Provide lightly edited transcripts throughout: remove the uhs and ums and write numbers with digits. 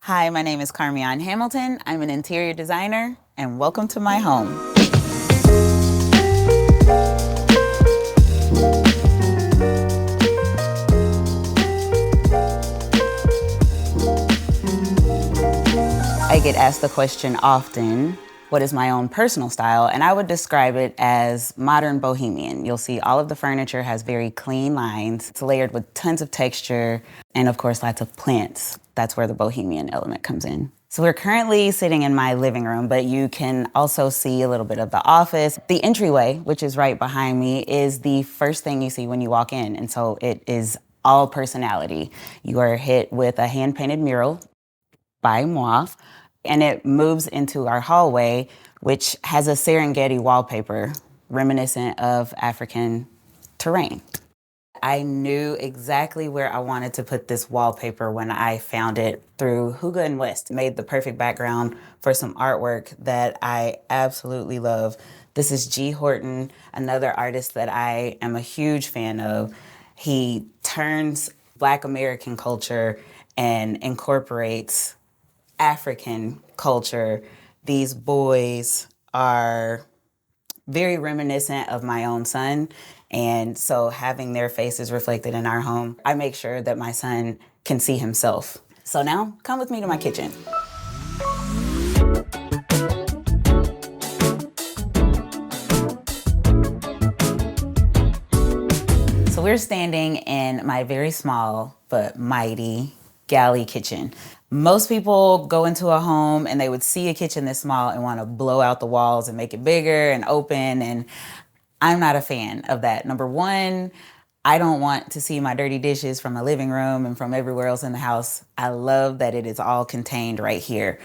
Hi, my name is Carmeon Hamilton. I'm an interior designer, and welcome to my home. I get asked the question often, what is my own personal style? And I would describe it as modern Bohemian. You'll see all of the furniture has very clean lines. It's layered with tons of texture and of course lots of plants. That's where the Bohemian element comes in. So we're currently sitting in my living room, but you can also see a little bit of the office. The entryway, which is right behind me, is the first thing you see when you walk in. And so it is all personality. You are hit with a hand-painted mural by moi, and it moves into our hallway, which has a Serengeti wallpaper reminiscent of African terrain. I knew exactly where I wanted to put this wallpaper when I found it through Huga and West. It made the perfect background for some artwork that I absolutely love. This is G. Horton, another artist that I am a huge fan of. He turns Black American culture and incorporates African culture. These boys are very reminiscent of my own son. And so having their faces reflected in our home, I make sure that my son can see himself. So now come with me to my kitchen. So we're standing in my very small but mighty galley kitchen. Most people go into a home and they would see a kitchen this small and want to blow out the walls and make it bigger and open, and I'm not a fan of that. Number one, I don't want to see my dirty dishes from my living room and from everywhere else in the house. I love that it is all contained right here.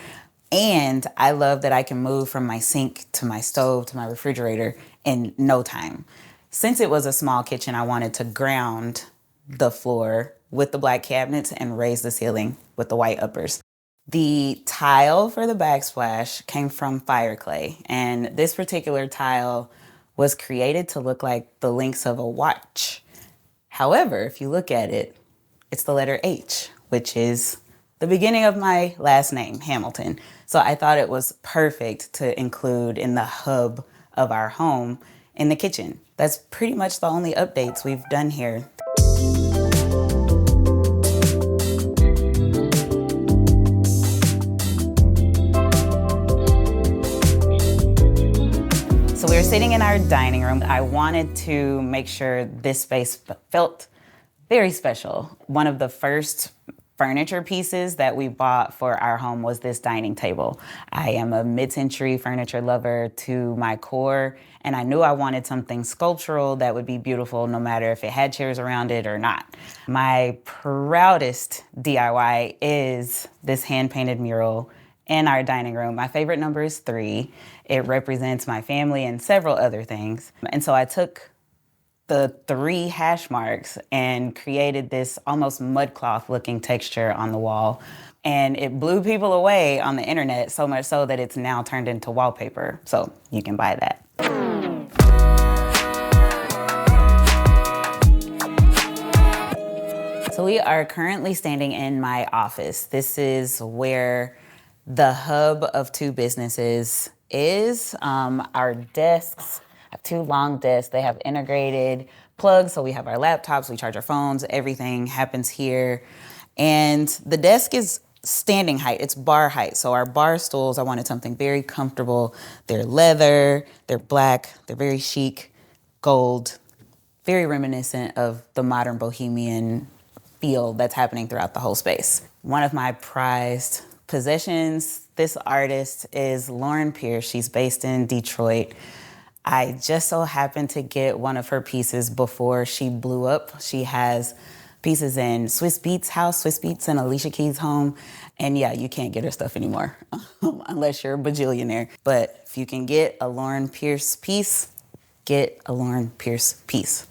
And I love that I can move from my sink to my stove to my refrigerator in no time. Since it was a small kitchen, I wanted to ground the floor with the black cabinets and raise the ceiling with the white uppers. The tile for the backsplash came from fire clay, and this particular tile was created to look like the links of a watch. However, if you look at it, it's the letter H, which is the beginning of my last name, Hamilton. So I thought it was perfect to include in the hub of our home in the kitchen. That's pretty much the only updates we've done here. So we were sitting in our dining room. I wanted to make sure this space felt very special. One of the first furniture pieces that we bought for our home was this dining table. I am a mid-century furniture lover to my core, and I knew I wanted something sculptural that would be beautiful no matter if it had chairs around it or not. My proudest DIY is this hand-painted mural in our dining room. My favorite number is 3. It represents my family and several other things. And so I took the 3 hash marks and created this almost mudcloth looking texture on the wall. And it blew people away on the internet, so much so that it's now turned into wallpaper. So you can buy that. So we are currently standing in my office. This is where the hub of 2 businesses is. Our desks, I have 2 long desks. They have integrated plugs, so we have our laptops, we charge our phones, everything happens here. And the desk is standing height, it's bar height. So our bar stools, I wanted something very comfortable. They're leather, they're black, they're very chic, gold, very reminiscent of the modern Bohemian feel that's happening throughout the whole space. One of my prized possessions, this artist is Lauren Pierce. She's based in Detroit. I just so happened to get one of her pieces before she blew up. She has pieces in Swiss Beats house, Swiss Beats in Alicia Keys' home. And yeah, you can't get her stuff anymore unless you're a bajillionaire. But if you can get a Lauren Pierce piece, get a Lauren Pierce piece.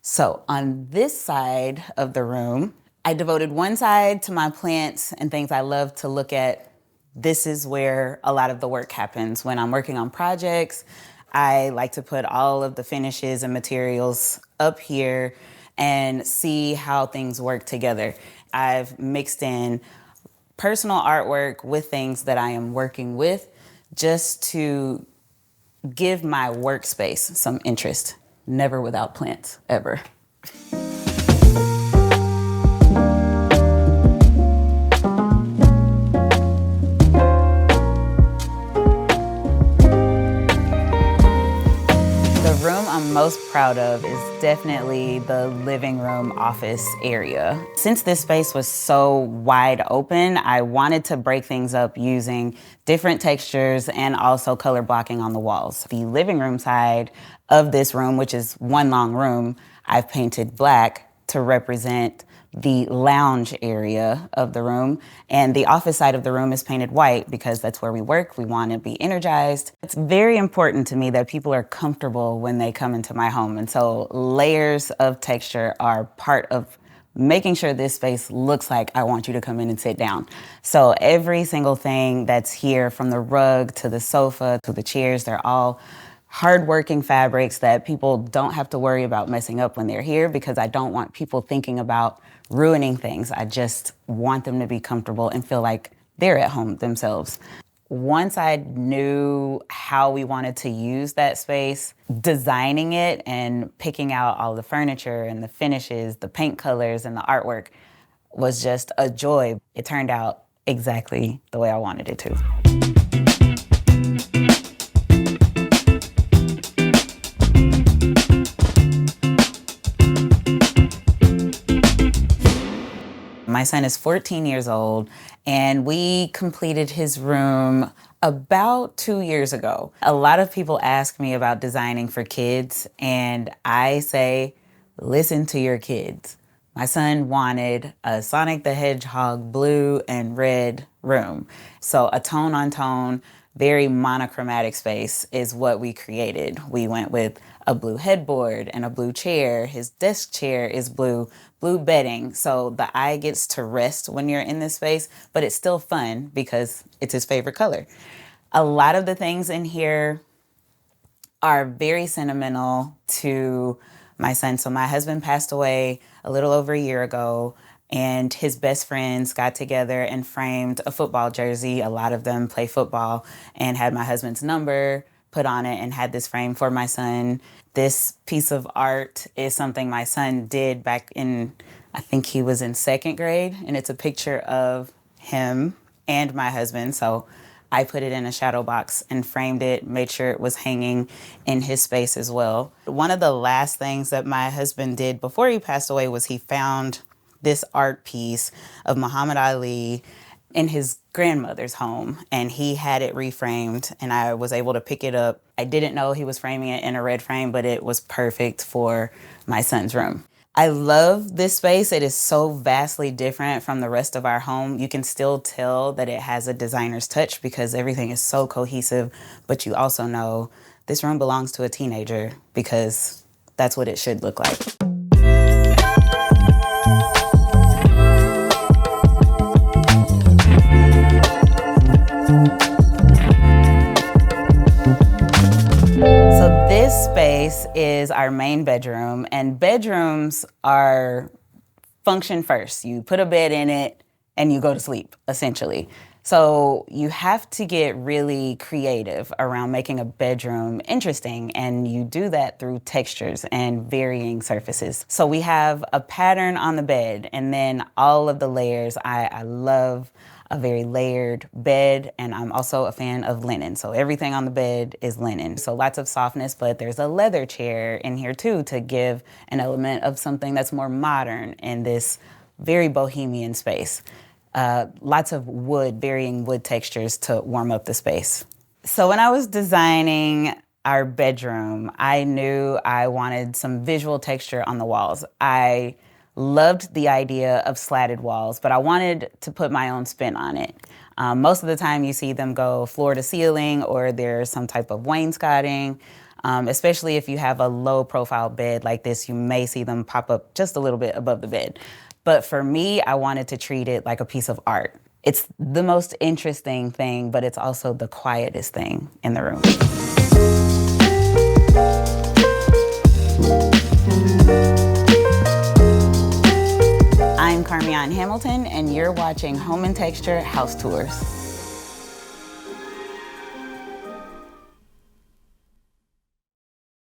So on this side of the room, I devoted one side to my plants and things I love to look at. This is where a lot of the work happens. When I'm working on projects, I like to put all of the finishes and materials up here and see how things work together. I've mixed in personal artwork with things that I am working with, just to give my workspace some interest. Never without plants, ever. The room I'm most proud of is definitely the living room office area. Since this space was so wide open, I wanted to break things up using different textures and also color blocking on the walls. The living room side of this room, which is one long room, I've painted black to represent the lounge area of the room, and the office side of the room is painted white because that's where we work. We want to be energized. It's very important to me that people are comfortable when they come into my home, and so layers of texture are part of making sure this space looks like I want you to come in and sit down. So every single thing that's here, from the rug to the sofa to the chairs, they're all hardworking fabrics that people don't have to worry about messing up when they're here, because I don't want people thinking about ruining things. I just want them to be comfortable and feel like they're at home themselves. Once I knew how we wanted to use that space, designing it and picking out all the furniture and the finishes, the paint colors and the artwork was just a joy. It turned out exactly the way I wanted it to. My son is 14 years old, and we completed his room about 2 years ago. A lot of people ask me about designing for kids, and I say, listen to your kids. My son wanted a Sonic the Hedgehog blue and red room. So a tone on tone, very monochromatic space is what we created. We went with a blue headboard and a blue chair. His desk chair is blue bedding. So the eye gets to rest when you're in this space, but it's still fun because it's his favorite color. A lot of the things in here are very sentimental to my son. So my husband passed away a little over a year ago, and his best friends got together and framed a football jersey. A lot of them play football, and had my husband's number put on it and had this frame for my son. This piece of art is something my son did back in, I think he was in 2nd grade, and it's a picture of him and my husband. So I put it in a shadow box and framed it, made sure it was hanging in his space as well. One of the last things that my husband did before he passed away was he found this art piece of Muhammad Ali in his grandmother's home, and he had it reframed, and I was able to pick it up. I didn't know he was framing it in a red frame, but it was perfect for my son's room. I love this space. It is so vastly different from the rest of our home. You can still tell that it has a designer's touch because everything is so cohesive, but you also know this room belongs to a teenager because that's what it should look like. So this space is our main bedroom, and bedrooms are function first. You put a bed in it and you go to sleep, essentially. So you have to get really creative around making a bedroom interesting, and you do that through textures and varying surfaces. So we have a pattern on the bed, and then all of the layers. I love a very layered bed, and I'm also a fan of linen. So everything on the bed is linen. So lots of softness, but there's a leather chair in here too to give an element of something that's more modern in this very bohemian space. Lots of wood, varying wood textures to warm up the space. So when I was designing our bedroom, I knew I wanted some visual texture on the walls. I loved the idea of slatted walls, but I wanted to put my own spin on it. Most of the time you see them go floor to ceiling, or there's some type of wainscoting. Especially if you have a low profile bed like this, you may see them pop up just a little bit above the bed. But for me, I wanted to treat it like a piece of art. It's the most interesting thing, but it's also the quietest thing in the room. I'm I'm Carmeon Hamilton, and you're watching Home and Texture House Tours.